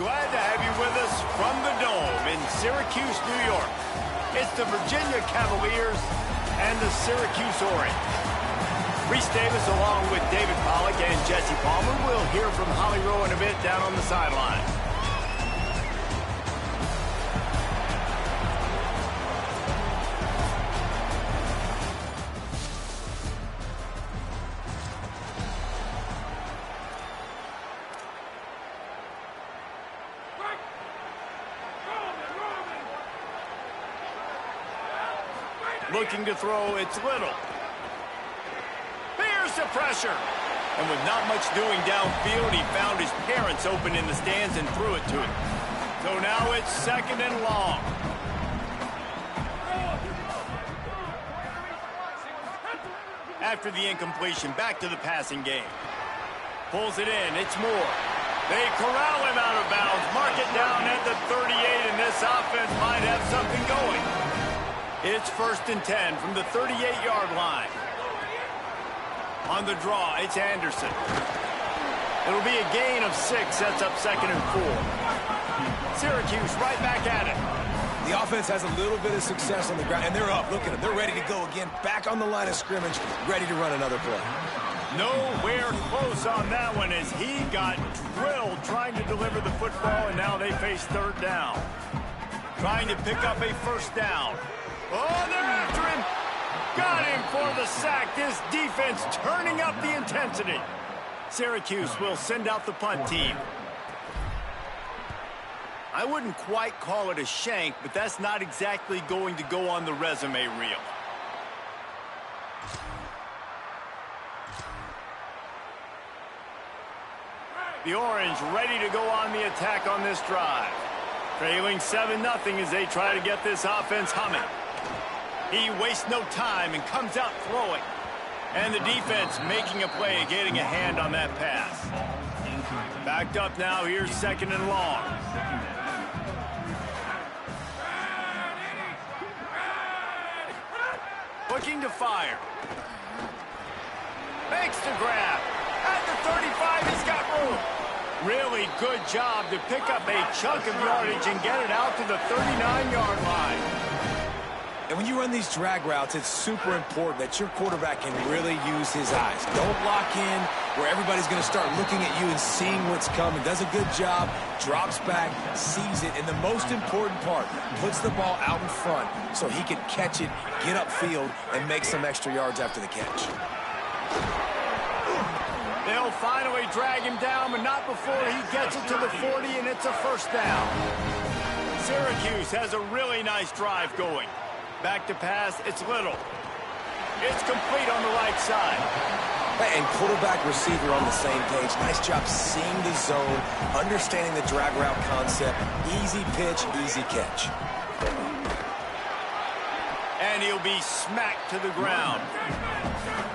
glad to have you with us from the Dome in Syracuse, New York. It's the Virginia Cavaliers and the Syracuse Orange. Reese Davis along with David Pollack and Jesse Palmer. We'll hear from Holly Rowe in a bit down on the sideline. Looking to throw, it's Little. Here's the pressure. And with not much doing downfield, he found his parents open in the stands and threw it to him. So now it's 2nd and long. After the incompletion, back to the passing game. Pulls it in, it's Moore. They corral him out of bounds, mark it down at the 38, and this offense might have something going. It's 1st and 10 from the 38-yard line. On the draw, it's Anderson. It'll be a gain of 6, sets up 2nd and 4. Syracuse right back at it. The offense has a little bit of success on the ground, and they're up. Look at them. They're ready to go again, back on the line of scrimmage, ready to run another play. Nowhere close on that one as he got drilled trying to deliver the football, and now they face 3rd down. Trying to pick up a 1st down. Oh, they're after him. Got him for the sack. This defense turning up the intensity. Syracuse will send out the punt team. I wouldn't quite call it a shank, but that's not exactly going to go on the resume reel. The Orange ready to go on the attack on this drive. Trailing 7-0 as they try to get this offense humming. He wastes no time and comes out throwing. And the defense making a play, getting a hand on that pass. Backed up now, here's 2nd and long. Looking to fire. Makes the grab. At the 35, he's got room. Really good job to pick up a chunk of yardage and get it out to the 39-yard line. And when you run these drag routes, it's super important that your quarterback can really use his eyes. Don't lock in where everybody's going to start looking at you and seeing what's coming. Does a good job, drops back, sees it, and the most important part, puts the ball out in front so he can catch it, get upfield, and make some extra yards after the catch. They'll finally drag him down, but not before he gets it to the 40, and it's a 1st down. Syracuse has a really nice drive going. Back to pass, it's Little. It's complete on the right side. And quarterback, receiver on the same page. Nice job seeing the zone, understanding the drag route concept. Easy pitch, easy catch. And he'll be smacked to the ground.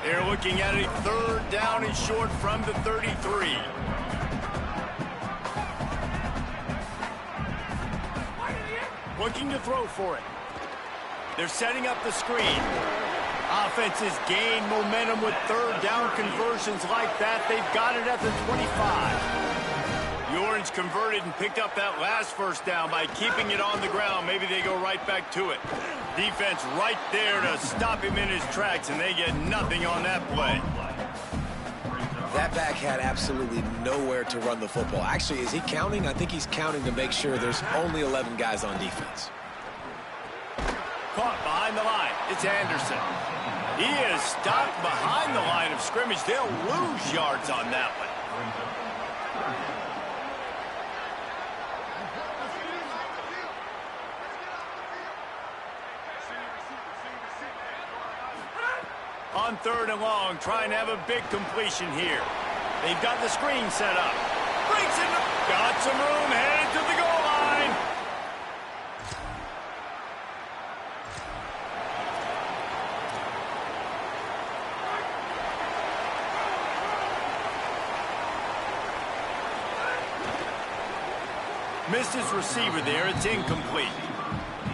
They're looking at a 3rd down and short from the 33. Looking to throw for it. They're setting up the screen. Offenses gain momentum with 3rd down conversions like that. They've got it at the 25. The Orange converted and picked up that last 1st down by keeping it on the ground. Maybe they go right back to it. Defense right there to stop him in his tracks, and they get nothing on that play. That back had absolutely nowhere to run the football. Actually, is he counting? I think he's counting to make sure there's only 11 guys on defense. Caught behind the line. It's Anderson. He is stopped behind the line of scrimmage. They'll lose yards on that one. On 3rd and long, trying to have a big completion here. They've got the screen set up. Breaks it. Got some room, headed to the goal line. Missed his receiver there. It's incomplete.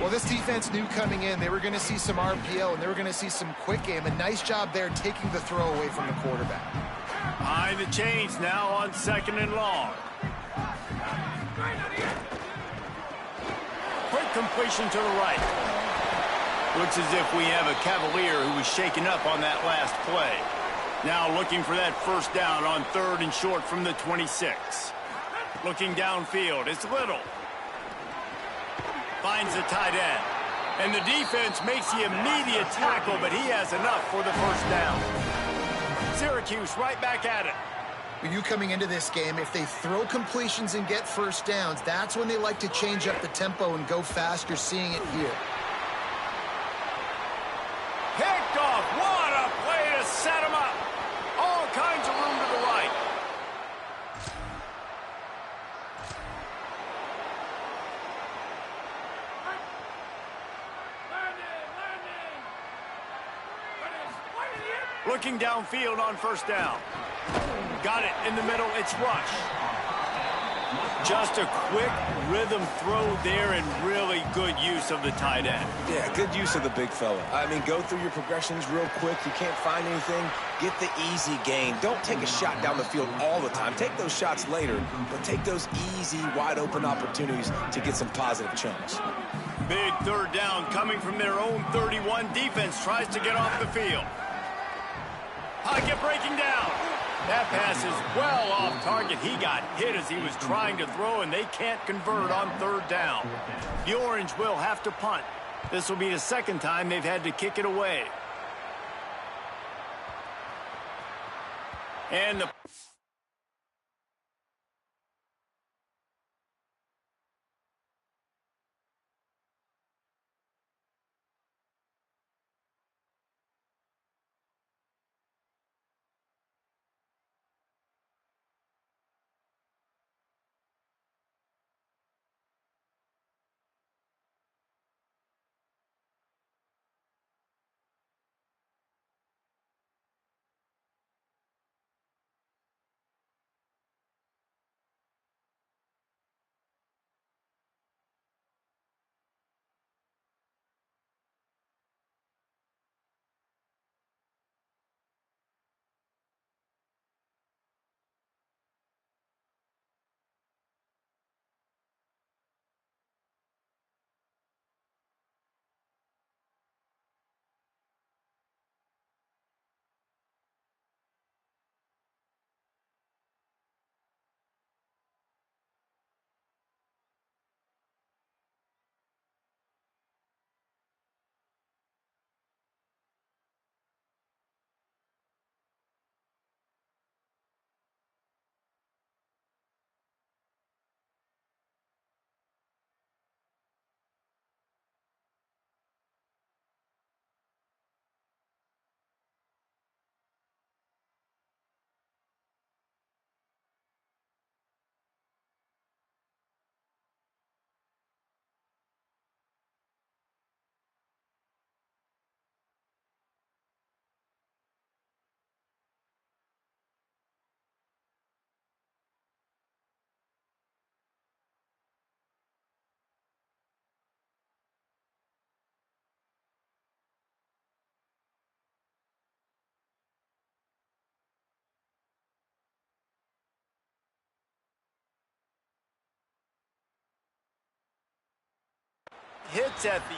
Well, this defense knew coming in they were going to see some RPO and they were going to see some quick game. A nice job there taking the throw away from the quarterback. Behind the chains now on 2nd and long. completion to the right. Looks as if we have a Cavalier who was shaken up on that last play. Now looking for that first down on 3rd and short from the 26. Looking downfield, it's Little. Finds the tight end. And the defense makes the immediate tackle, but he has enough for the first down. Syracuse right back at it. When you coming into this game, if they throw completions and get first downs, that's when they like to change up the tempo and go fast. You're seeing it here. Picked off. What a play to set him up. All kinds of room to the right. Looking downfield on first down. Got it in the middle. It's Rush. Just a quick rhythm throw there and really good use of the tight end. Yeah, good use of the big fella. I mean, go through your progressions real quick. You can't find anything. Get the easy gain. Don't take a shot down the field all the time. Take those shots later, but take those easy, wide-open opportunities to get some positive chunks. Big 3rd down coming from their own 31. Defense tries to get off the field. Pocket breaking down. That pass is well off target. He got hit as he was trying to throw, and they can't convert on 3rd down. The Orange will have to punt. This will be the 2nd time they've had to kick it away. And the hits at the...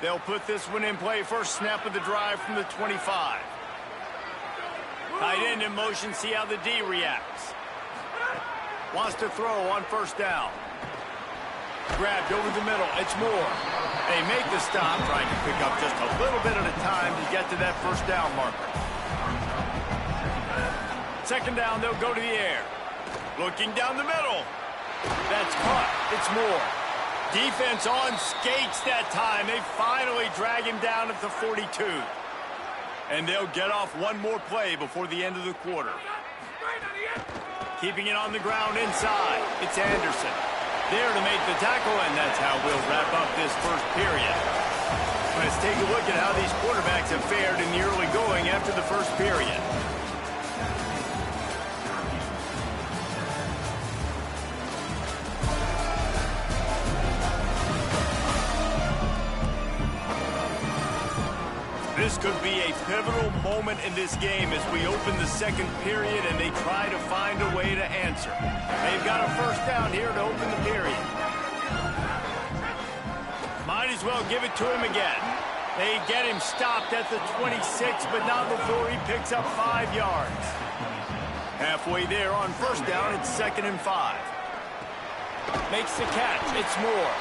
They'll put this one in play. First snap of the drive from the 25. Tight end in motion. See how the D reacts. Wants to throw on first down. Grabbed over the middle. It's Moore. They make the stop, trying to pick up just a little bit at a time to get to that first down marker. Second down, they'll go to the air. Looking down the middle. That's caught. It's Moore. Defense on skates that time. They finally drag him down at the 42. And they'll get off one more play before the end of the quarter. Keeping it on the ground inside. It's Anderson. There to make the tackle, and that's how we'll wrap up this first period. Let's take a look at how these quarterbacks have fared in the early going after the first period. This could be a pivotal moment in this game as we open the second period and they try to find a way to answer. They've got a first down here to open the period. Might as well give it to him again. They get him stopped at the 26, but not before he picks up 5 yards. Halfway there on first down, it's 2nd and 5. Makes the catch. It's Moore.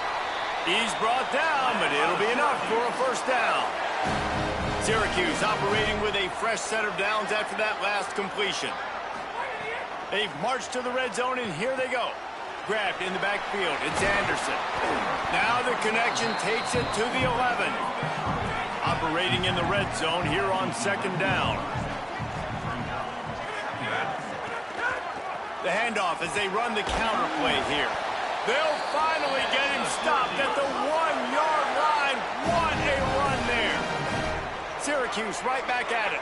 He's brought down, but it'll be enough for a first down. Syracuse operating with a fresh set of downs after that last completion. They've marched to the red zone, and here they go. Grabbed in the backfield. It's Anderson. Now the connection takes it to the 11. Operating in the red zone here on 2nd down. The handoff as they run the counter play here. They'll finally get him stopped at the 1-yard line. What a run there. Syracuse right back at it.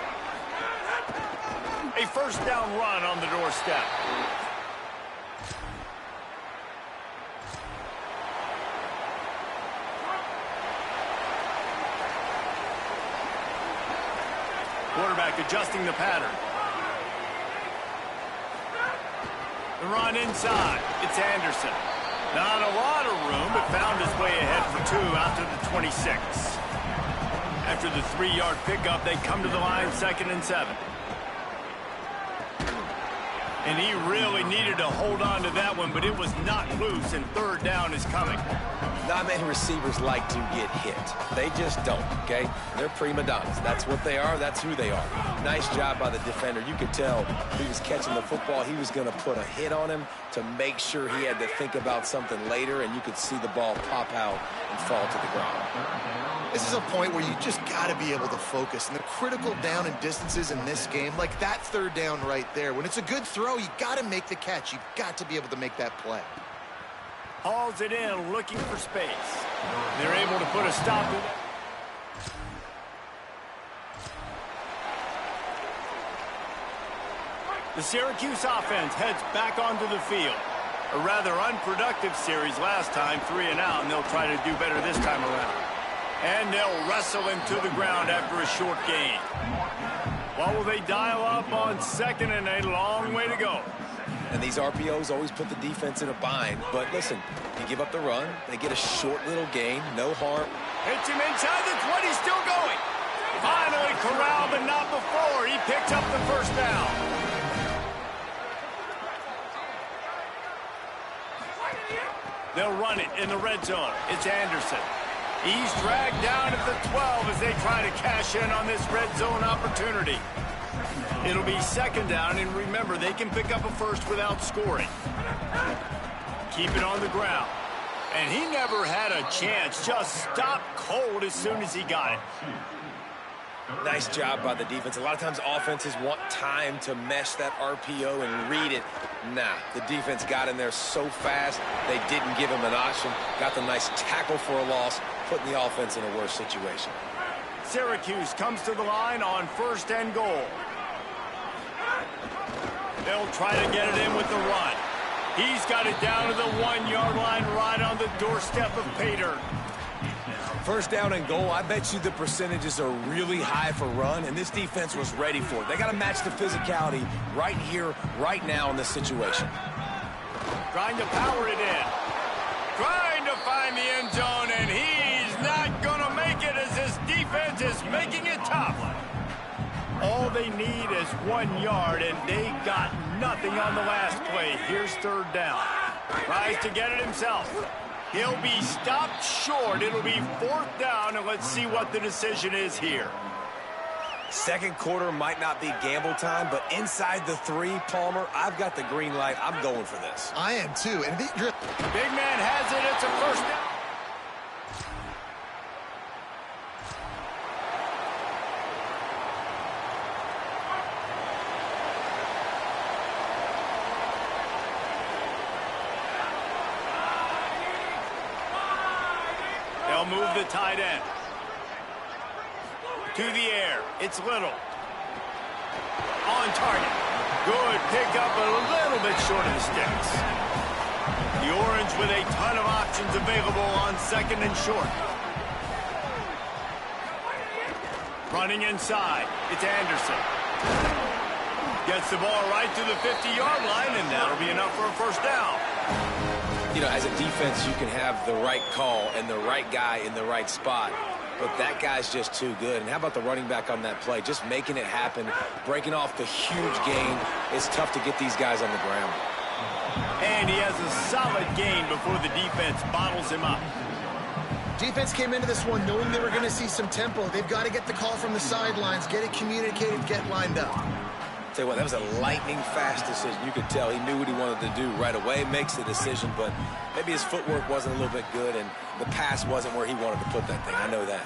A first down run on the doorstep. Quarterback adjusting the pattern. The run inside. It's Anderson. Not a lot of room, but found his way ahead for 2 out to the 26. After the 3-yard pickup, they come to the line 2nd and 7. And he really needed to hold on to that one, but it was not loose, and 3rd down is coming. Not many receivers like to get hit. They just don't, okay? They're prima donnas. That's what they are. That's who they are. Nice job by the defender. You could tell he was catching the football. He was going to put a hit on him to make sure he had to think about something later, and you could see the ball pop out and fall to the ground. This is a point where you just got to be able to focus. And the critical down and distances in this game, like that 3rd down right there, when it's a good throw, you got to make the catch. You've got to be able to make that play. Hauls it in, looking for space. They're able to put a stop to it. The Syracuse offense heads back onto the field. A rather unproductive series last time, 3 and out, and they'll try to do better this time around. And they'll wrestle him to the ground after a short gain. What will they dial up on 2nd and a long way to go? And these RPOs always put the defense in a bind. But listen, you give up the run, they get a short little gain, no harm. Hits him inside the 20, still going. Finally corralled, but not before. He picks up the first down. They'll run it in the red zone. It's Anderson. He's dragged down at the 12 as they try to cash in on this red zone opportunity. It'll be 2nd down, and remember, they can pick up a first without scoring. Keep it on the ground. And he never had a chance. Just stopped cold as soon as he got it. Nice job by the defense. A lot of times offenses want time to mesh that RPO and read it. Nah, the defense got in there so fast, they didn't give him an option. Got the nice tackle for a loss, putting the offense in a worse situation. Syracuse comes to the line on 1st and goal. They'll try to get it in with the run. He's got it down to the 1-yard line right on the doorstep of Pater. 1st down and goal, I bet you the percentages are really high for run, and this defense was ready for it. They got to match the physicality right here, right now in this situation. Trying to power it in. Trying to find the end zone, and he's not going to make it as this defense is making it tough. All they need is 1 yard, and they got nothing on the last play. Here's 3rd down. Tries to get it himself. He'll be stopped short. It'll be 4th down, and let's see what the decision is here. 2nd quarter might not be gamble time, but inside the 3, Palmer, I've got the green light. I'm going for this. I am too. And big man has it. It's a first down. They'll move the tight end. To the air. It's Little. On target. Good pickup, a little bit short of the sticks. The Orange with a ton of options available on 2nd and short. Running inside, it's Anderson. Gets the ball right to the 50-yard line, and that'll be enough for a first down. You know, as a defense, you can have the right call and the right guy in the right spot, but that guy's just too good. And how about the running back on that play? Just making it happen, breaking off the huge gain. It's tough to get these guys on the ground. And he has a solid gain before the defense bottles him up. Defense came into this one knowing they were going to see some tempo. They've got to get the call from the sidelines, get it communicated, get lined up. Tell you what, that was a lightning-fast decision. You could tell he knew what he wanted to do right away, makes the decision, but maybe his footwork wasn't a little bit good, and the pass wasn't where he wanted to put that thing. I know that.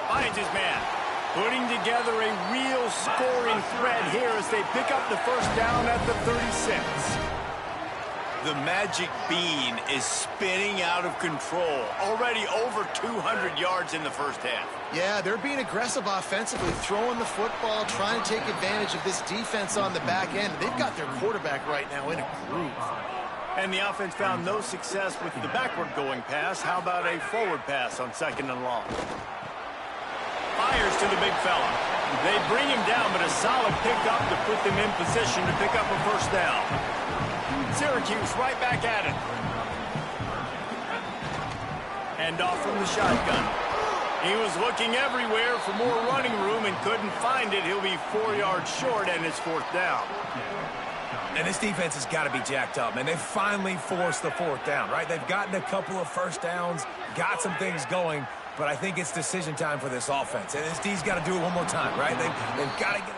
Finds his man. Putting together a real scoring threat here as they pick up the first down at the 36. The magic bean is spinning out of control. Already over 200 yards in the first half. Yeah, they're being aggressive offensively, throwing the football, trying to take advantage of this defense on the back end. They've got their quarterback right now in a groove. And the offense found no success with the backward-going pass. How about a forward pass on 2nd and long? Fires to the big fella. They bring him down, but a solid pickup to put them in position to pick up a first down. Syracuse right back at it. Hand off from the shotgun. He was looking everywhere for more running room and couldn't find it. He'll be 4 yards short, and it's 4th down. And this defense has got to be jacked up, man. They finally forced the 4th down, right? They've gotten a couple of first downs, got some things going, but I think it's decision time for this offense. And this D's got to do it one more time, right? They've got to get it.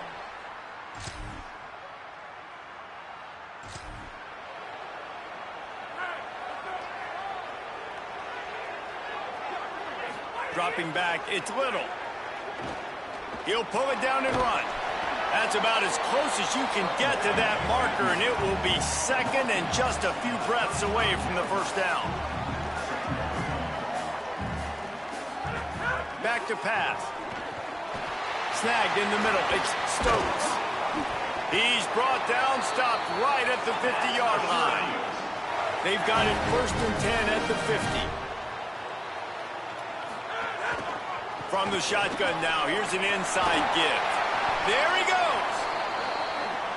Dropping back, it's Little. He'll pull it down and run. That's about as close as you can get to that marker, and it will be 2nd and just a few breaths away from the first down. Back to pass. Snagged in the middle. It's Stokes. He's brought down, stopped right at the 50-yard line. They've got it 1st and 10 at the 50. From the shotgun now, here's an inside give. There he goes.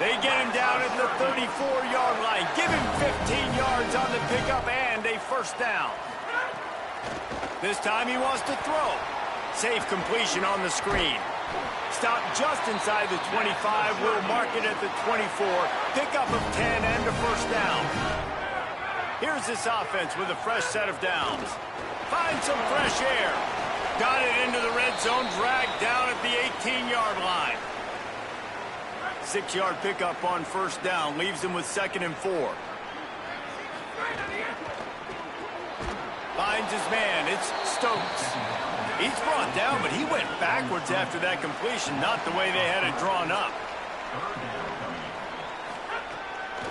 They get him down at the 34-yard line. Give him 15 yards on the pickup and a first down. This time he wants to throw. Safe completion on the screen. Stop just inside the 25. We'll mark it at the 24. Pickup of 10 and a first down. Here's this offense with a fresh set of downs. Find some fresh air. Got it into the red zone, dragged down at the 18-yard line. 6-yard pickup on first down, leaves him with 2nd and 4. Finds his man, it's Stokes. He's brought down, but he went backwards after that completion, not the way they had it drawn up.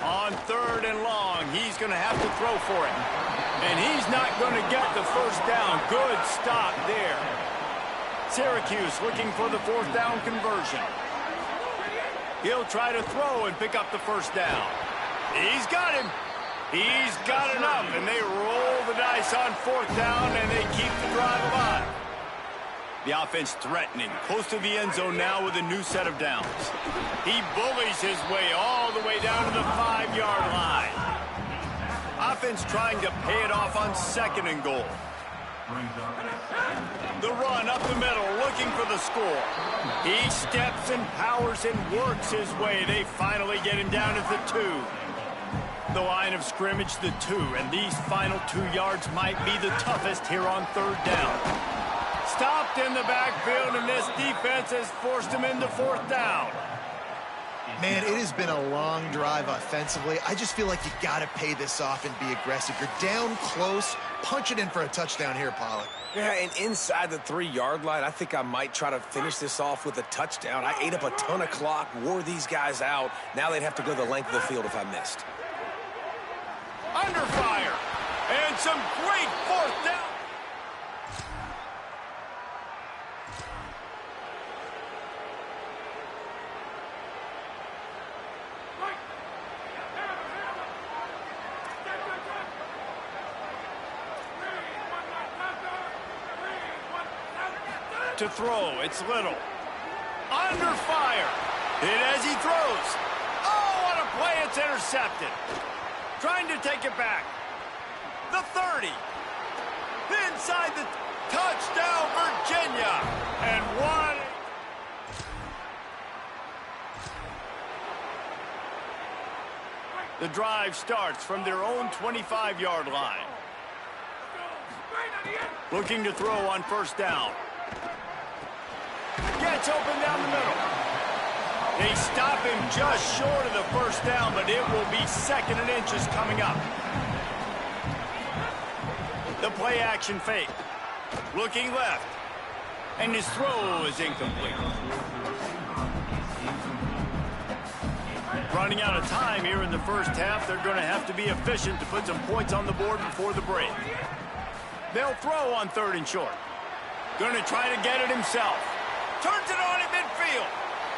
On 3rd and long, he's going to have to throw for it. And he's not going to get the first down. Good stop there. Syracuse looking for the 4th down conversion. He'll try to throw and pick up the first down. He's got him. He's got enough, and they roll the dice on 4th down, and they keep the drive alive. The offense threatening, close to the end zone now with a new set of downs. He bullies his way all the way down to the 5-yard line. Offense trying to pay it off on 2nd and goal. The run up the middle, looking for the score. He steps and powers and works his way. They finally get him down at the 2. The line of scrimmage, the 2, and these final 2 yards might be the toughest here on 3rd down. Stopped in the backfield, and this defense has forced him into 4th down. Man, it has been a long drive offensively. I just feel like you got to pay this off and be aggressive. You're down close. Punch it in for a touchdown here, Pollack. Yeah, and inside the 3-yard line, I think I might try to finish this off with a touchdown. I ate up a ton of clock, wore these guys out. Now they'd have to go the length of the field if I missed. Under fire. And some great 4th down. To throw, it's Little. Under fire. Hit as he throws. Oh, what a play. It's intercepted. Trying to take it back. The 30. Inside the touchdown, Virginia. And one. The drive starts from their own 25-yard line. Looking to throw on first down. Gets open down the middle. They stop him just short of the first down, but it will be 2nd and inches coming up. The play action fake. Looking left. And his throw is incomplete. Running out of time here in the first half. They're going to have to be efficient to put some points on the board before the break. They'll throw on 3rd and short. Going to try to get it himself. Turns it on in midfield.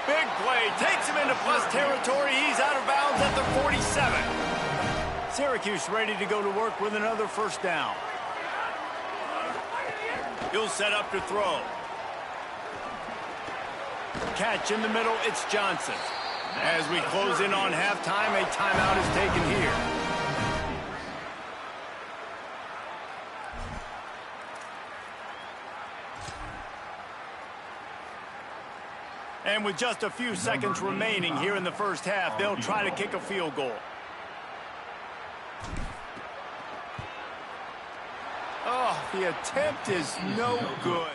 Big play. Takes him into plus territory. He's out of bounds at the 47. Syracuse ready to go to work with another first down. He'll set up to throw. Catch in the middle. It's Johnson. As we close in on halftime, a timeout is taken here. And with just a few seconds remaining here in the first half, they'll try to kick a field goal. Oh, the attempt is no good.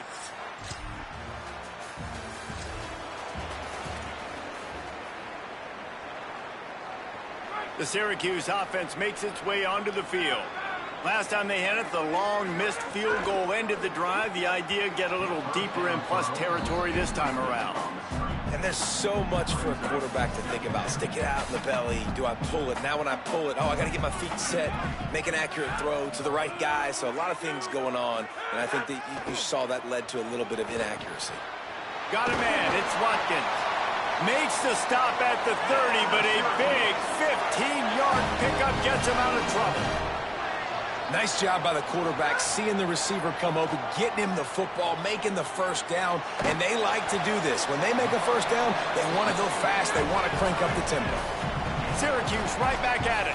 The Syracuse offense makes its way onto the field. Last time they had it, the long missed field goal ended the drive. The idea, get a little deeper in plus territory this time around. And there's so much for a quarterback to think about. Stick it out in the belly. Do I pull it? Now when I pull it, I got to get my feet set, make an accurate throw to the right guy. So a lot of things going on. And I think that you saw that led to a little bit of inaccuracy. Got a man. It's Watkins. Makes the stop at the 30, but a big 15-yard pickup gets him out of trouble. Nice job by the quarterback, seeing the receiver come open, getting him the football, making the first down, and they like to do this. When they make a first down, they want to go fast, they want to crank up the tempo. Syracuse right back at it.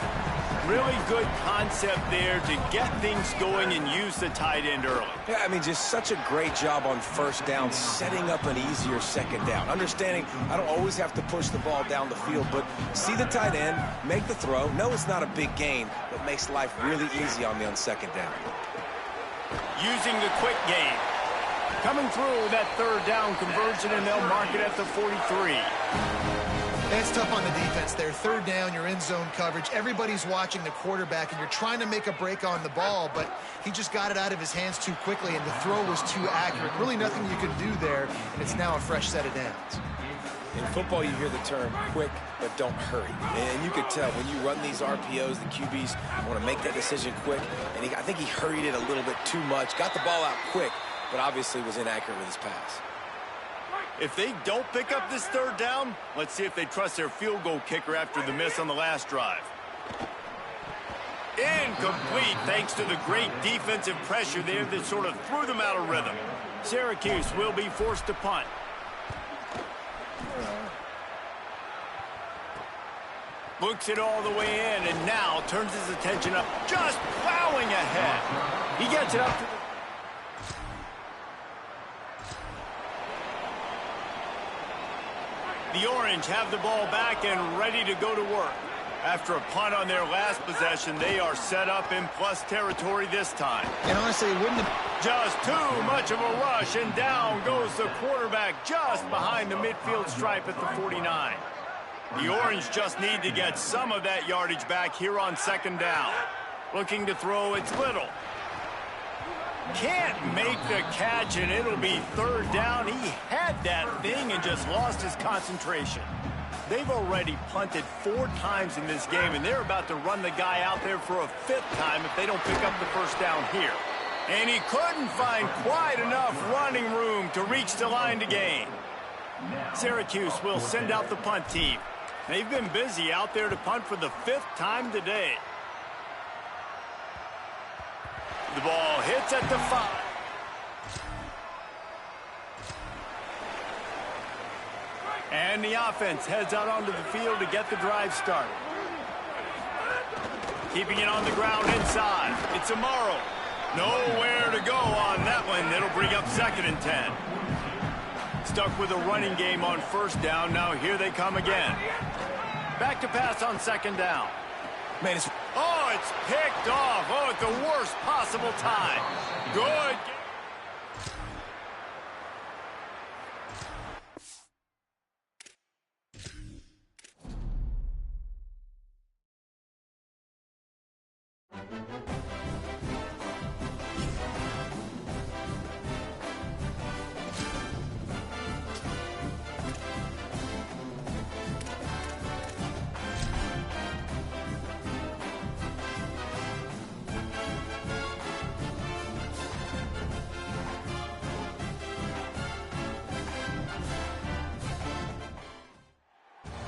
Really good concept there to get things going and use the tight end early. Yeah, I mean, just such a great job on first down, setting up an easier second down. Understanding I don't always have to push the ball down the field, but see the tight end, make the throw. No, it's not a big gain, but makes life really easy on me on second down. Using the quick game. Coming through that 3rd down conversion, and they'll mark it at the 43. It's tough on the defense there. 3rd down, you're in zone coverage. Everybody's watching the quarterback, and you're trying to make a break on the ball, but he just got it out of his hands too quickly, and the throw was too accurate. Really nothing you could do there, and it's now a fresh set of downs. In football, you hear the term quick, but don't hurry. And you could tell when you run these RPOs, the QBs want to make that decision quick, and I think he hurried it a little bit too much. Got the ball out quick, but obviously was inaccurate with his pass. If they don't pick up this 3rd down, let's see if they trust their field goal kicker after the miss on the last drive. Incomplete thanks to the great defensive pressure there that sort of threw them out of rhythm. Syracuse will be forced to punt. Looks it all the way in and now turns his attention up, just plowing ahead. He gets it up to the... The Orange have the ball back and ready to go to work. After a punt on their last possession, they are set up in plus territory this time. And honestly, it wouldn't have... Just too much of a rush, and down goes the quarterback just behind the midfield stripe at the 49. The Orange just need to get some of that yardage back here on 2nd down. Looking to throw, it's Little. Can't make the catch, and it'll be 3rd down. He had that thing and just lost his concentration. They've already punted 4 times in this game, and they're about to run the guy out there for a 5th time if they don't pick up the first down here. And he couldn't find quite enough running room to reach the line to gain. Syracuse will send out the punt team. They've been busy out there to punt for the 5th time today. The ball hits at the 5. And the offense heads out onto the field to get the drive started. Keeping it on the ground inside. It's Amaro. Nowhere to go on that one. It'll bring up 2nd and 10. Stuck with a running game on 1st down. Now here they come again. Back to pass on 2nd down. Man, it's picked off. Oh, at the worst possible time. Good.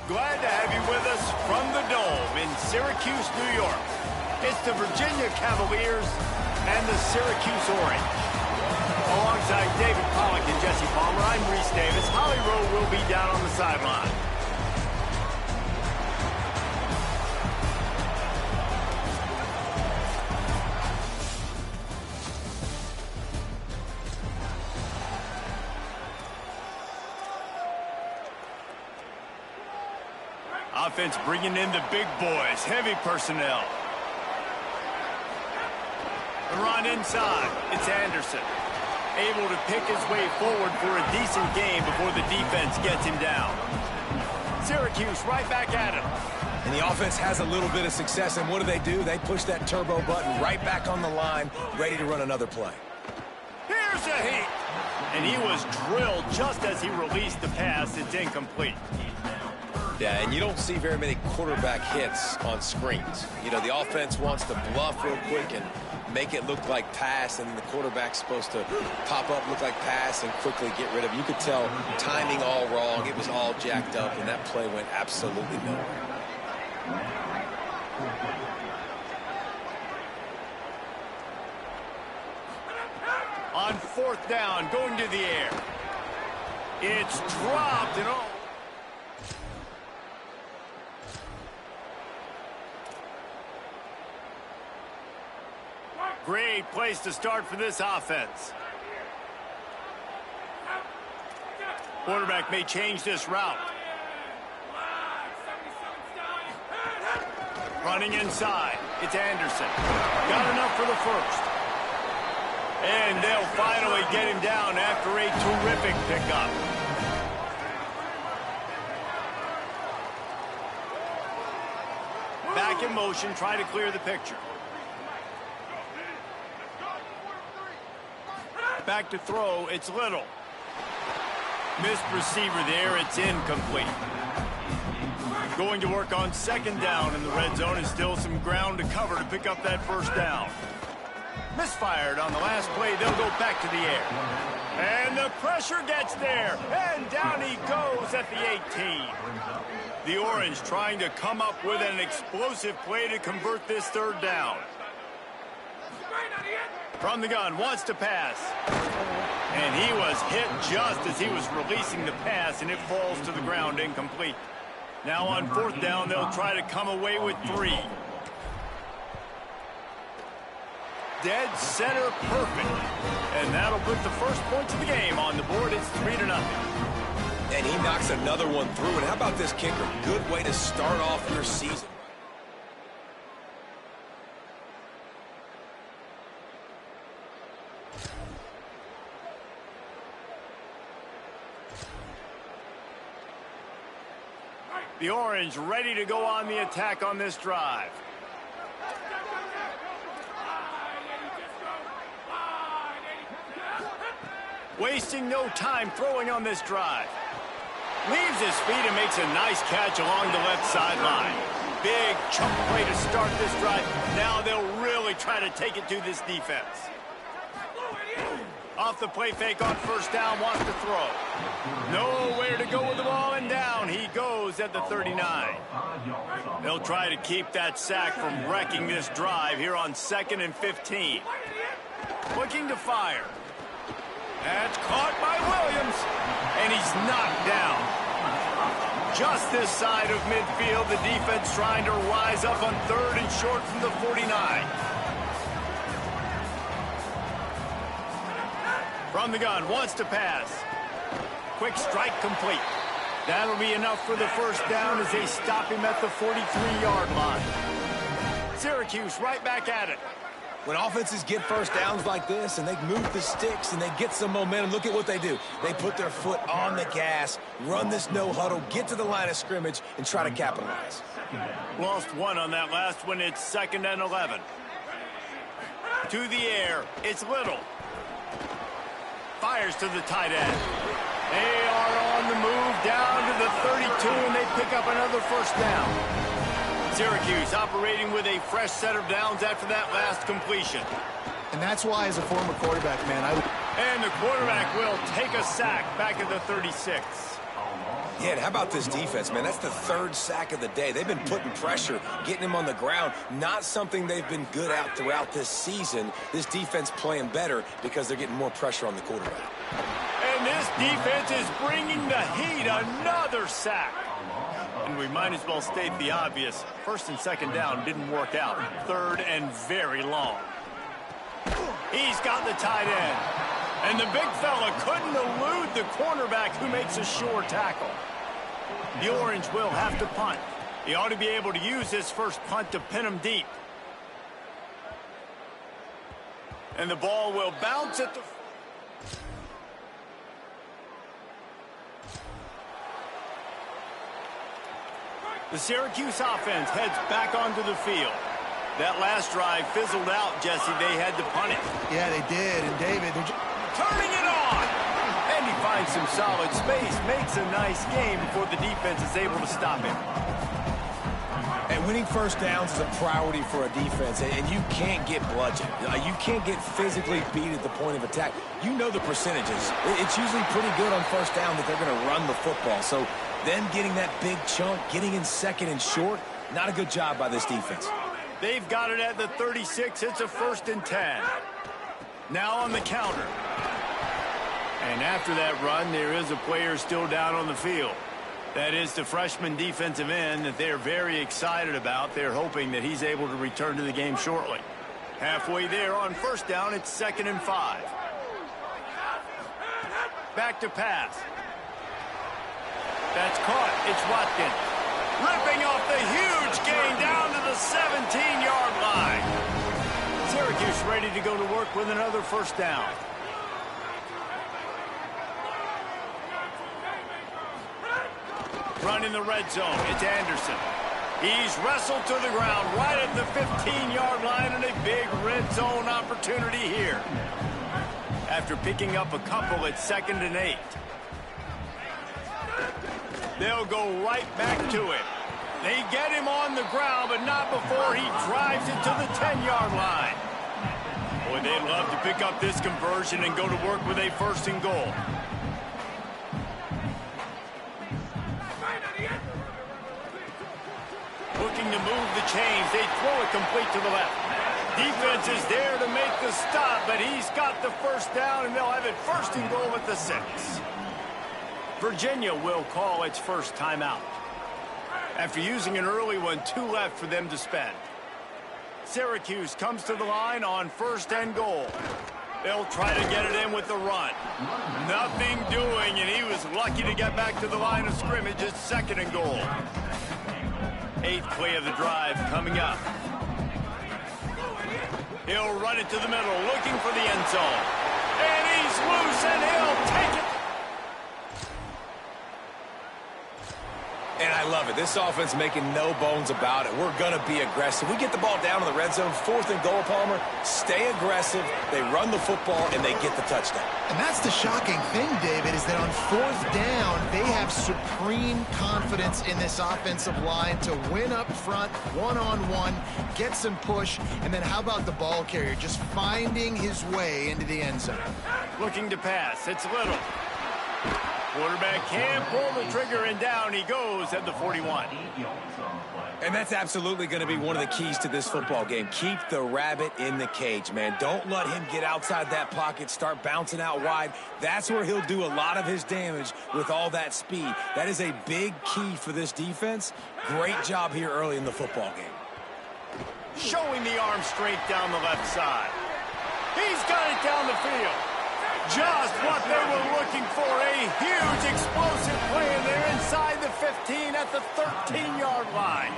Glad to have you with us from the Dome in Syracuse, New York. It's the Virginia Cavaliers and the Syracuse Orange. Alongside David Pollack and Jesse Palmer, I'm Reese Davis. Holly Rowe will be down on the sideline. Offense bringing in the big boys, heavy personnel. The run inside, it's Anderson. Able to pick his way forward for a decent game before the defense gets him down. Syracuse right back at him. And the offense has a little bit of success, and what do? They push that turbo button right back on the line, ready to run another play. Here's a heat. And he was drilled just as he released the pass. It's incomplete. Yeah, and you don't see very many quarterback hits on screens. You know, the offense wants to bluff real quick and make it look like pass, and the quarterback's supposed to pop up, look like pass, and quickly get rid of it. You could tell timing all wrong. It was all jacked up, and that play went absolutely nowhere. On 4th down, going to the air. It's dropped and all. Great place to start for this offense. Quarterback may change this route. Running inside. It's Anderson. Got enough for the 1st. And they'll finally get him down after a terrific pickup. Back in motion, trying to clear the picture. Back to throw, it's Little. Missed receiver there, it's incomplete. Going to work on 2nd down in the red zone, and still some ground to cover to pick up that 1st down. Misfired on the last play, they'll go back to the air. And the pressure gets there, and down he goes at the 18. The Orange trying to come up with an explosive play to convert this 3rd down. From the gun, wants to pass. And he was hit just as he was releasing the pass, and it falls to the ground incomplete. Now on 4th down, they'll try to come away with 3. Dead center perfect. And that'll put the first points of the game on the board. It's 3-0. And he knocks another one through. And how about this kicker? Good way to start off your season. The Orange ready to go on the attack on this drive. Wasting no time throwing on this drive. Leaves his feet and makes a nice catch along the left sideline. Big chunk play to start this drive. Now they'll really try to take it to this defense. Off the play fake on 1st down, wants to throw. Nowhere to go with the ball, and down he goes at the 39. They'll try to keep that sack from wrecking this drive here on 2nd and 15. Looking to fire. That's caught by Williams, and he's knocked down. Just this side of midfield, the defense trying to rise up on 3rd and short from the 49. From the gun, wants to pass. Quick strike complete. That'll be enough for the first down as they stop him at the 43-yard line. Syracuse right back at it. When offenses get first downs like this and they move the sticks and they get some momentum, look at what they do. They put their foot on the gas, run this no huddle, get to the line of scrimmage, and try to capitalize. Lost one on that last one. It's 2nd and 11. To the air, it's Little. Fires to the tight end. They are on the move down to the 32, and they pick up another first down. Syracuse operating with a fresh set of downs after that last completion. And that's why, as a former quarterback, man, And the quarterback will take a sack back at the 36. Yeah, and how about this defense, man? That's the 3rd sack of the day. They've been putting pressure, getting him on the ground. Not something they've been good at throughout this season. This defense playing better because they're getting more pressure on the quarterback. And this defense is bringing the heat. Another sack. And we might as well state the obvious. 1st and 2nd down didn't work out. 3rd and very long. He's got the tight end. And the big fella couldn't elude the cornerback who makes a sure tackle. The Orange will have to punt. He ought to be able to use this first punt to pin him deep. And the ball will bounce at the... The Syracuse offense heads back onto the field. That last drive fizzled out, Jesse. They had to punt it. Yeah, they did. And David, they're just... Turning it on! And he finds some solid space, makes a nice game before the defense is able to stop him. And winning first downs is a priority for a defense, and you can't get bludgeoned. You can't get physically beat at the point of attack. You know the percentages. It's usually pretty good on first down that they're going to run the football. So then getting that big chunk, getting in 2nd and short, not a good job by this defense. They've got it at the 36. It's a 1st and 10. Now on the counter. And after that run, there is a player still down on the field. That is the freshman defensive end that they're very excited about. They're hoping that he's able to return to the game shortly. Halfway there on first down, it's 2nd and 5. Back to pass. That's caught. It's Watkins. Ripping off the huge gain down to the 17-yard line. Syracuse ready to go to work with another first down. Run in the red zone. It's Anderson. He's wrestled to the ground right at the 15-yard line, and a big red zone opportunity here. After picking up a couple at 2nd and 8. They'll go right back to it. They get him on the ground, but not before he drives it to the 10-yard line. Boy, they'd love to pick up this conversion and go to work with a 1st and goal. Looking to move the chains. They throw it complete to the left. Defense is there to make the stop, but he's got the first down, and they'll have it 1st and goal at the 6. Virginia will call its first timeout. After using an early one, 2 left for them to spend. Syracuse comes to the line on 1st and goal. They'll try to get it in with the run. Nothing doing, and he was lucky to get back to the line of scrimmage. It's 2nd and goal. 8th play of the drive coming up. He'll run it to the middle, looking for the end zone. And he's loose, and he'll take it. And I love it. This offense making no bones about it. We're going to be aggressive. We get the ball down in the red zone, 4th and goal, Palmer. Stay aggressive. They run the football, and they get the touchdown. And that's the shocking thing, David, is that on 4th down, they have supreme confidence in this offensive line to win up front, one-on-one, get some push, and then how about the ball carrier just finding his way into the end zone? Looking to pass. It's Little. Quarterback can pull the trigger, and down he goes at the 41. And that's absolutely going to be one of the keys to this football game. Keep the rabbit in the cage, man. Don't let him get outside that pocket, start bouncing out wide. That's where he'll do a lot of his damage with all that speed. That is a big key for this defense. Great job here early in the football game. Showing the arm straight down the left side. He's got it down the field. Just what they were looking for. A huge explosive play, and they're inside the 15 at the 13-yard line.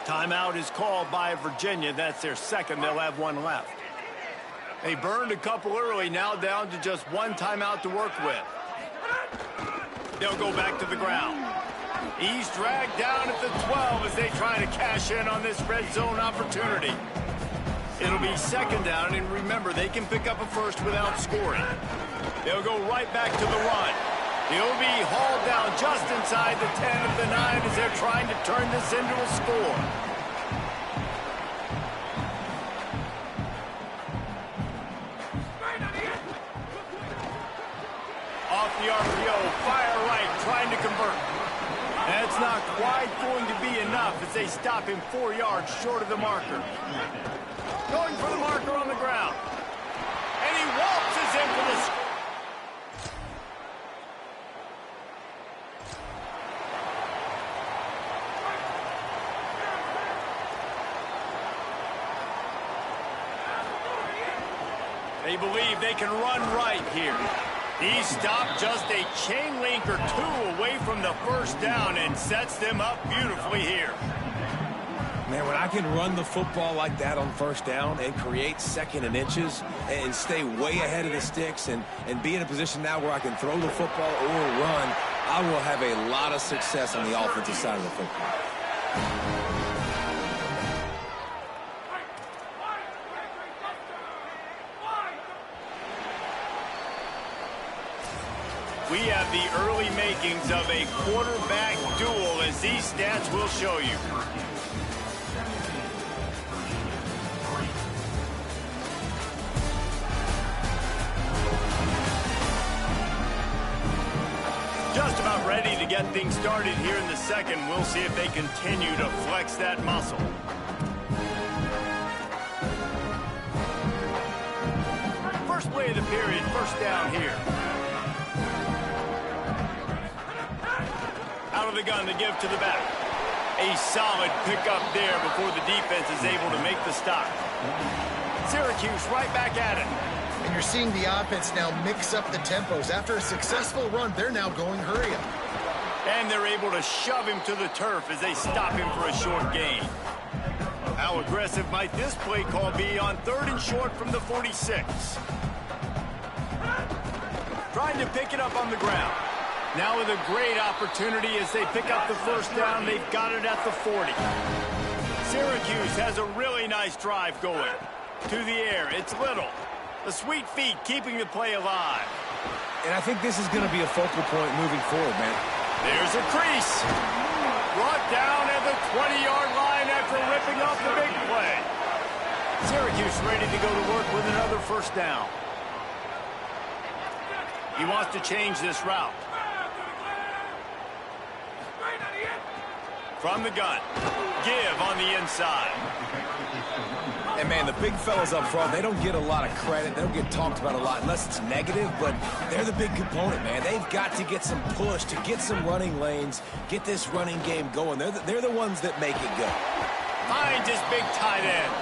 Timeout is called by Virginia. That's their second. They'll have one left. They burned a couple early, now down to just one timeout to work with. They'll go back to the ground. He's dragged down at the 12 as they try to cash in on this red zone opportunity. It'll be second down, and remember, they can pick up a first without scoring. They'll go right back to the run. He'll be hauled down just inside the 10 of the 9 as they're trying to turn this into a score. Off the RPO, fire right, trying to convert. That's not quite going to be enough as they stop him 4 yards short of the marker. Going for the marker on the ground. And he waltzes in for the score. They believe they can run right here. He stopped just a chain link or two away from the first down and sets them up beautifully here. Man, when I can run the football like that on first down and create second and inches and stay way ahead of the sticks and be in a position now where I can throw the football or run, I will have a lot of success on the offensive side of the football. We have the early makings of a quarterback duel, as these stats will show you. Just about ready to get things started here in the second. We'll see if they continue to flex that muscle. First play of the period, first down here. Out of the gun to give to the back. A solid pickup there before the defense is able to make the stop. Syracuse right back at it. And you're seeing the offense now mix up the tempos. After a successful run, they're now going hurry up. And they're able to shove him to the turf as they stop him for a short gain. How aggressive might this play call be on third and short from the 46? Trying to pick it up on the ground. Now with a great opportunity as they pick up the first down, they've got it at the 40. Syracuse has a really nice drive going. To the air, it's Little. The sweet feet keeping the play alive. And I think this is going to be a focal point moving forward, man. There's a crease. Brought down at the 20-yard line after ripping off the big play. Syracuse ready to go to work with another first down. He wants to change this route. From the gun. Give on the inside. And, man, the big fellas up front, they don't get a lot of credit. They don't get talked about a lot unless it's negative, but they're the big component, man. They've got to get some push, to get some running lanes, get this running game going. They're the ones that make it go. Finds his big tight end.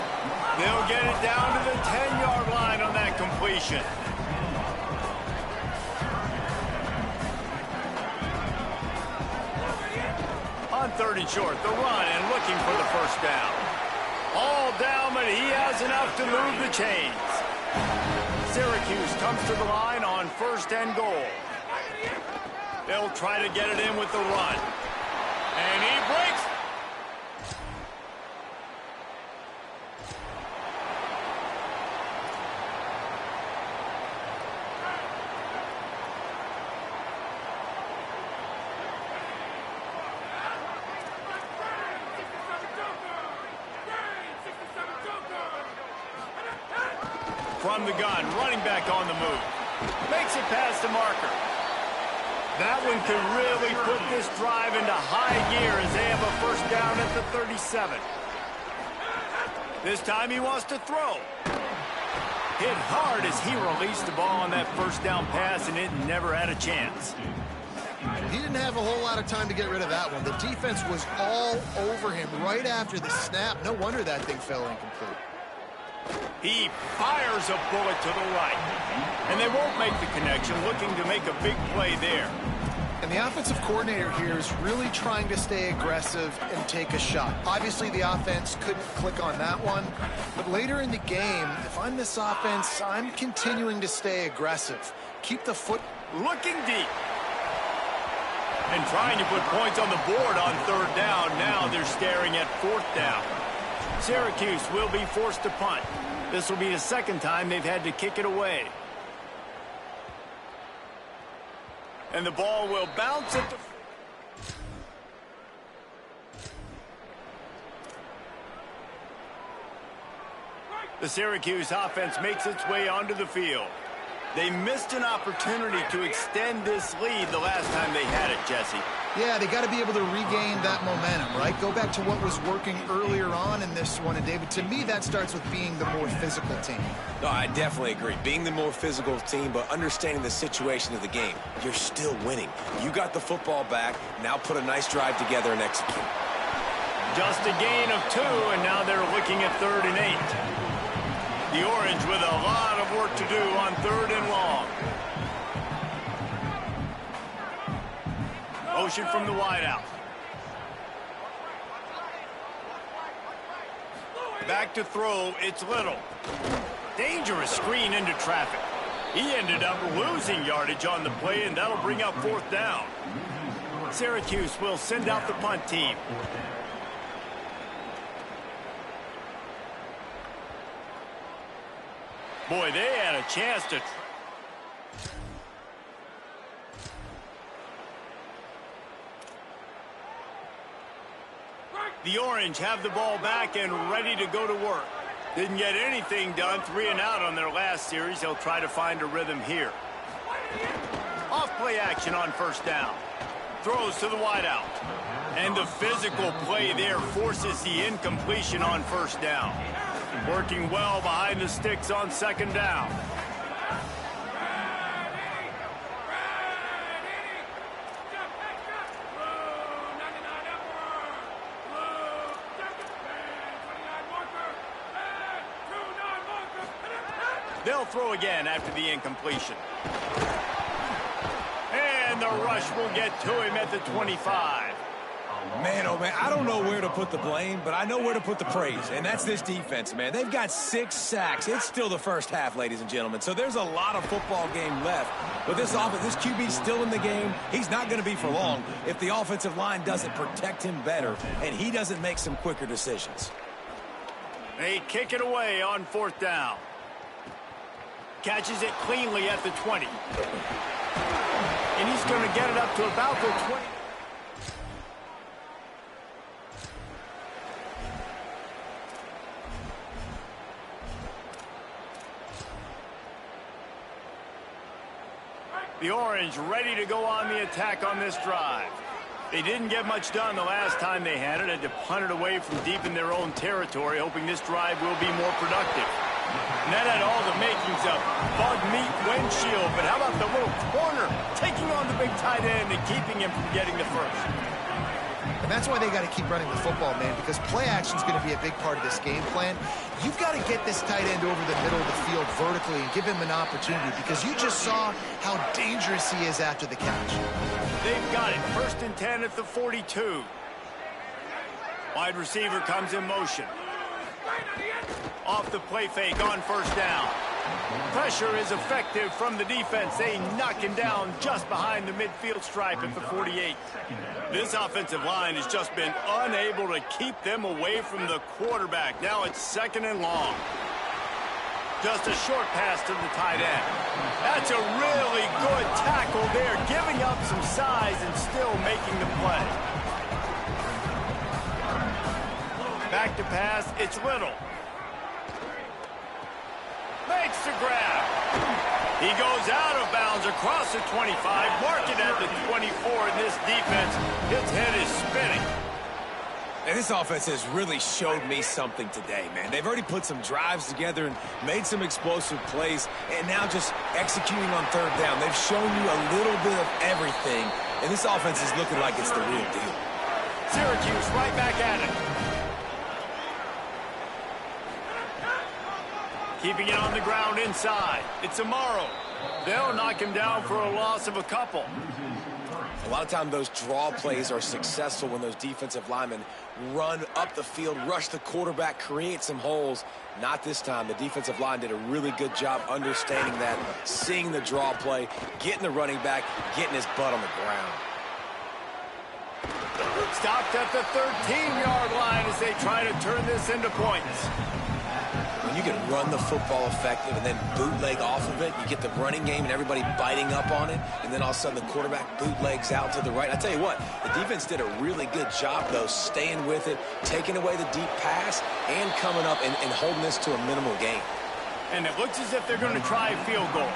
They'll get it down to the 10-yard line on that completion. On third and short, the run and looking for the first down. All down, but he has enough to move the chains. Syracuse comes to the line on first and goal. They'll try to get it in with the run. And he breaks. From the gun, running back on the move. Makes it past the marker. That one could really put this drive into high gear as they have a first down at the 37. This time he wants to throw. Hit hard as he released the ball on that first down pass, and it never had a chance. He didn't have a whole lot of time to get rid of that one. The defense was all over him right after the snap. No wonder that thing fell incomplete. He fires a bullet to the right. And they won't make the connection, looking to make a big play there. And the offensive coordinator here is really trying to stay aggressive and take a shot. Obviously, the offense couldn't click on that one. But later in the game, if I'm this offense, I'm continuing to stay aggressive. Keep the foot looking deep. And trying to put points on the board on third down. Now they're staring at fourth down. Syracuse will be forced to punt. This will be the second time they've had to kick it away. And the ball will bounce at the Syracuse offense makes its way onto the field. They missed an opportunity to extend this lead the last time they had it, Jesse. Yeah, they got to be able to regain that momentum, right? Go back to what was working earlier on in this one. And, David, to me, that starts with being the more physical team. No, I definitely agree. Being the more physical team, but understanding the situation of the game. You're still winning. You got the football back. Now put a nice drive together and execute. Just a gain of 2, and now they're looking at 3rd and 8. The Orange with a lot of work to do on 3rd and long. Motion from the wideout. Back to throw, it's Little. Dangerous screen into traffic. He ended up losing yardage on the play, and that'll bring up 4th down. Syracuse will send out the punt team. Boy, they had a chance to... The Orange have the ball back and ready to go to work. Didn't get anything done, 3 and out on their last series. They'll try to find a rhythm here. Off play action on 1st down. Throws to the wideout. And the physical play there forces the incompletion on 1st down. Working well behind the sticks on 2nd down. They'll throw again after the incompletion. And the rush will get to him at the 25. Man, oh man, I don't know where to put the blame, but I know where to put the praise, and that's this defense, man. They've got 6 sacks. It's still the first half, ladies and gentlemen, so there's a lot of football game left. But this QB's still in the game. He's not going to be for long if the offensive line doesn't protect him better and he doesn't make some quicker decisions. They kick it away on 4th down. Catches it cleanly at the 20. And he's going to get it up to about the 20. The Orange ready to go on the attack on this drive. They didn't get much done the last time they had it. Had to punt it away from deep in their own territory, hoping this drive will be more productive. And that had all the makings of bug meat windshield, but how about the little corner taking on the big tight end and keeping him from getting the first? And that's why they got to keep running the football, man, because play action is going to be a big part of this game plan. You've got to get this tight end over the middle of the field vertically and give him an opportunity, because you just saw how dangerous he is after the catch. They've got it. 1st and 10 at the 42. Wide receiver comes in motion. Off the play fake on 1st down. Pressure is effective from the defense. They knock him down just behind the midfield stripe at the 48. This offensive line has just been unable to keep them away from the quarterback. Now it's 2nd and long. Just a short pass to the tight end. That's a really good tackle there, giving up some size and still making the play. Back to pass, it's Little. Makes the grab. He goes out of bounds across the 25, mark it at the 24, and this defense, its head is spinning. And this offense has really showed me something today, man. They've already put some drives together and made some explosive plays, and now just executing on third down. They've shown you a little bit of everything, and this offense is looking like it's the real deal. Syracuse right back at it. Keeping it on the ground inside. It's Amaro. They'll knock him down for a loss of a couple. A lot of times those draw plays are successful when those defensive linemen run up the field, rush the quarterback, create some holes. Not this time. The defensive line did a really good job understanding that, seeing the draw play, getting the running back, getting his butt on the ground. Stopped at the 13-yard line as they try to turn this into points. When you can run the football effective and then bootleg off of it, you get the running game and everybody biting up on it, and then all of a sudden the quarterback bootlegs out to the right. I tell you what, the defense did a really good job, though, staying with it, taking away the deep pass, and coming up and holding this to a minimal gain. And it looks as if they're going to try a field goal.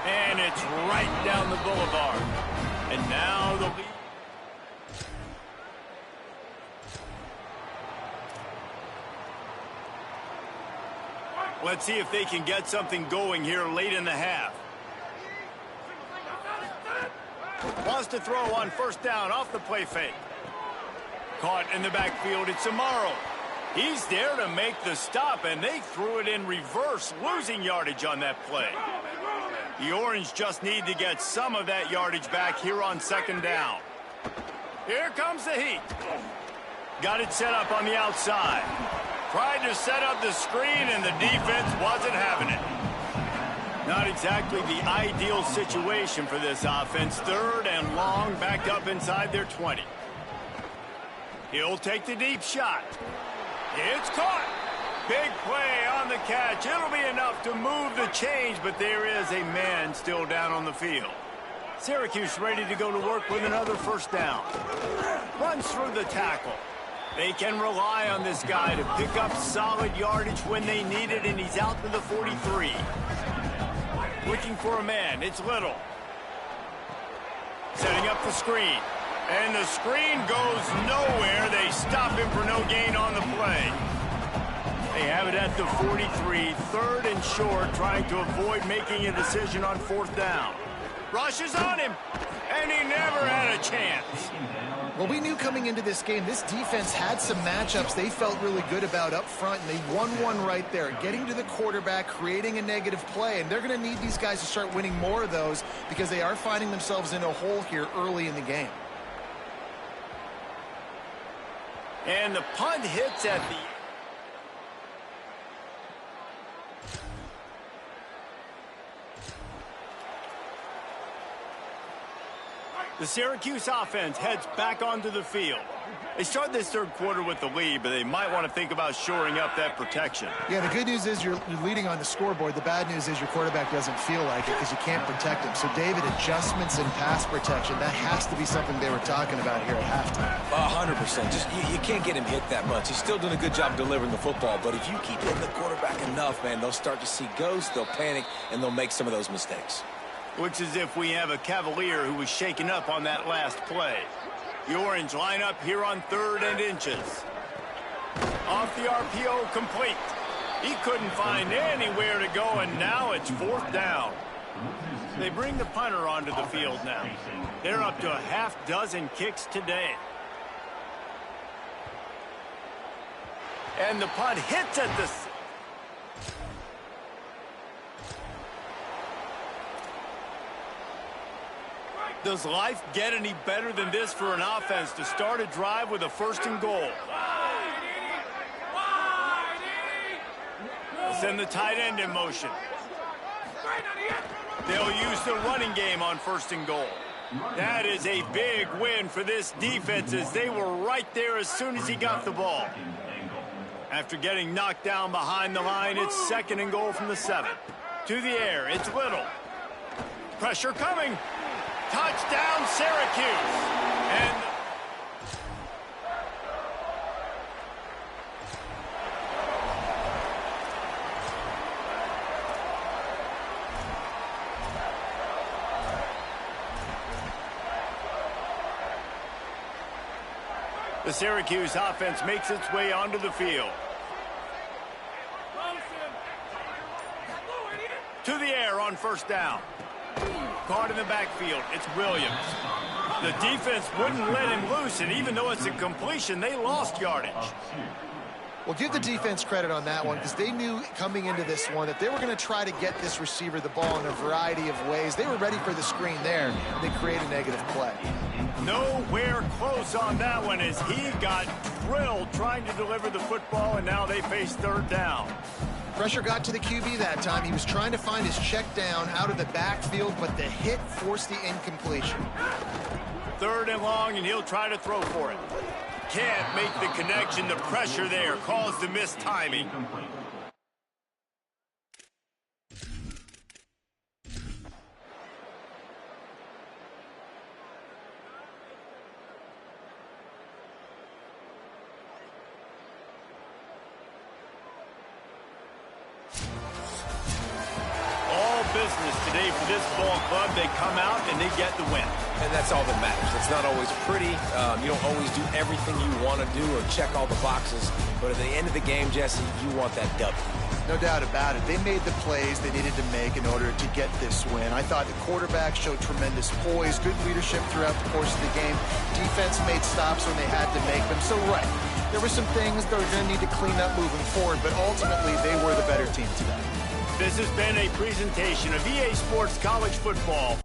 And it's right down the boulevard. And now the lead. Let's see if they can get something going here late in the half. Wants to throw on first down off the play fake. Caught in the backfield, it's Amaro. He's there to make the stop, and they threw it in reverse, losing yardage on that play. The Orange just need to get some of that yardage back here on second down. Here comes the heat. Got it set up on the outside. Tried to set up the screen, and the defense wasn't having it. Not exactly the ideal situation for this offense. Third and long, back up inside their 20. He'll take the deep shot. It's caught. Big play on the catch. It'll be enough to move the change, but there is a man still down on the field. Syracuse ready to go to work with another first down. Runs through the tackle. They can rely on this guy to pick up solid yardage when they need it, and he's out to the 43. Looking for a man, it's Little. Setting up the screen. And the screen goes nowhere. They stop him for no gain on the play. They have it at the 43, third and short, trying to avoid making a decision on fourth down. Rushes on him, and he never had a chance. Well, we knew coming into this game, this defense had some matchups they felt really good about up front, and they won one right there, getting to the quarterback, creating a negative play, and they're going to need these guys to start winning more of those because they are finding themselves in a hole here early in the game. And the punt hits at the... The Syracuse offense heads back onto the field. They start this third quarter with the lead, but they might want to think about shoring up that protection. Yeah, the good news is you're leading on the scoreboard. The bad news is your quarterback doesn't feel like it because you can't protect him. So, David, adjustments in pass protection, that has to be something they were talking about here at halftime. 100%. Just you can't get him hit that much. He's still doing a good job delivering the football, but if you keep hitting the quarterback enough, man, they'll start to see ghosts, they'll panic, and they'll make some of those mistakes. Looks as if we have a Cavalier who was shaken up on that last play. The Orange line up here on third and inches. Off the RPO, complete. He couldn't find anywhere to go, and now it's fourth down. They bring the punter onto the field now. They're up to a half dozen kicks today. And the punt hits at the... Does life get any better than this for an offense to start a drive with a first and goal? Send the tight end in motion. They'll use the running game on first and goal. That is a big win for this defense as they were right there as soon as he got the ball. After getting knocked down behind the line, it's second and goal from the 7. To the air, it's Little. Pressure coming. Touchdown, Syracuse. And The Syracuse offense makes its way onto the field. To the air on first down. Caught in the backfield. It's Williams. The defense wouldn't let him loose, and even though it's a completion, they lost yardage. Well, give the defense credit on that one because they knew coming into this one that they were going to try to get this receiver the ball in a variety of ways. They were ready for the screen there, and they create a negative play. Nowhere close on that one as he got drilled trying to deliver the football, and now they face third down. Pressure got to the QB that time. He was trying to find his check down out of the backfield, but the hit forced the incompletion. Third and long, and he'll try to throw for it. Can't make the connection. The pressure there caused the missed timing. Business today for this ball club. They come out and they get the win. And that's all that matters. It's not always pretty. You don't always do everything you want to do or check all the boxes. But at the end of the game, Jesse, you want that W. No doubt about it. They made the plays they needed to make in order to get this win. I thought the quarterback showed tremendous poise, good leadership throughout the course of the game. Defense made stops when they had to make them. So, right, there were some things they're going to need to clean up moving forward, but ultimately they were the better team today. This has been a presentation of EA Sports College Football.